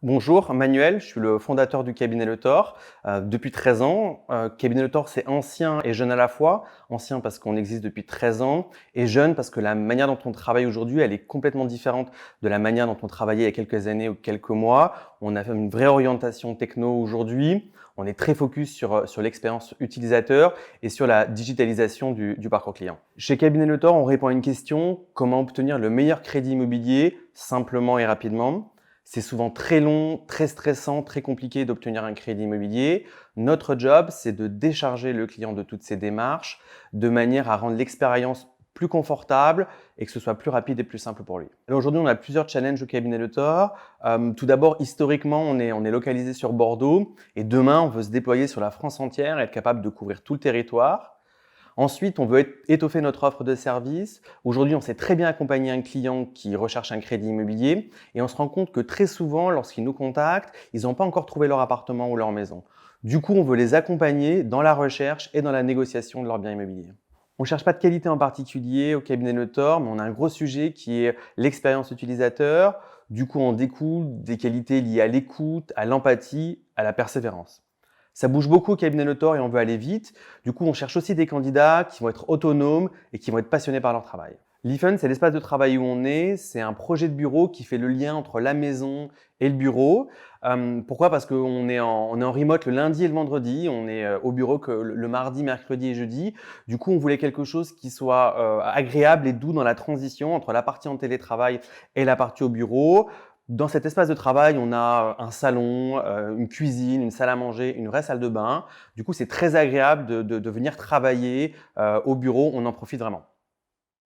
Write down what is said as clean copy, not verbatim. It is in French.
Bonjour, Manuel, je suis le fondateur du cabinet Le Thor depuis 13 ans. Cabinet Le Thor, c'est ancien et jeune à la fois. Ancien parce qu'on existe depuis 13 ans et jeune parce que la manière dont on travaille aujourd'hui, elle est complètement différente de la manière dont on travaillait il y a quelques années ou quelques mois. On a fait une vraie orientation techno aujourd'hui. On est très focus sur l'expérience utilisateur et sur la digitalisation du parcours client. Chez Cabinet Le Thor, on répond à une question: comment obtenir le meilleur crédit immobilier simplement et rapidement? C'est souvent très long, très stressant, très compliqué d'obtenir un crédit immobilier. Notre job, c'est de décharger le client de toutes ces démarches de manière à rendre l'expérience plus confortable et que ce soit plus rapide et plus simple pour lui. Alors aujourd'hui, on a plusieurs challenges au cabinet Le Thor. Tout d'abord, historiquement, on est localisé sur Bordeaux et demain, on veut se déployer sur la France entière et être capable de couvrir tout le territoire. Ensuite, on veut étoffer notre offre de service. Aujourd'hui, on sait très bien accompagner un client qui recherche un crédit immobilier et on se rend compte que très souvent, lorsqu'ils nous contactent, ils n'ont pas encore trouvé leur appartement ou leur maison. Du coup, on veut les accompagner dans la recherche et dans la négociation de leur bien immobilier. On ne cherche pas de qualité en particulier au cabinet Le Thor, mais on a un gros sujet qui est l'expérience utilisateur. Du coup, on découle des qualités liées à l'écoute, à l'empathie, à la persévérance. Ça bouge beaucoup au cabinet Le Thor et on veut aller vite. Du coup, on cherche aussi des candidats qui vont être autonomes et qui vont être passionnés par leur travail. L'e-Fun, c'est l'espace de travail où on est. C'est un projet de bureau qui fait le lien entre la maison et le bureau. Pourquoi? Parce qu'on est en remote le lundi et le vendredi. On est au bureau que le mardi, mercredi et jeudi. Du coup, on voulait quelque chose qui soit agréable et doux dans la transition entre la partie en télétravail et la partie au bureau. Dans cet espace de travail, on a un salon, une cuisine, une salle à manger, une vraie salle de bain. Du coup, c'est très agréable de venir travailler au bureau. On en profite vraiment.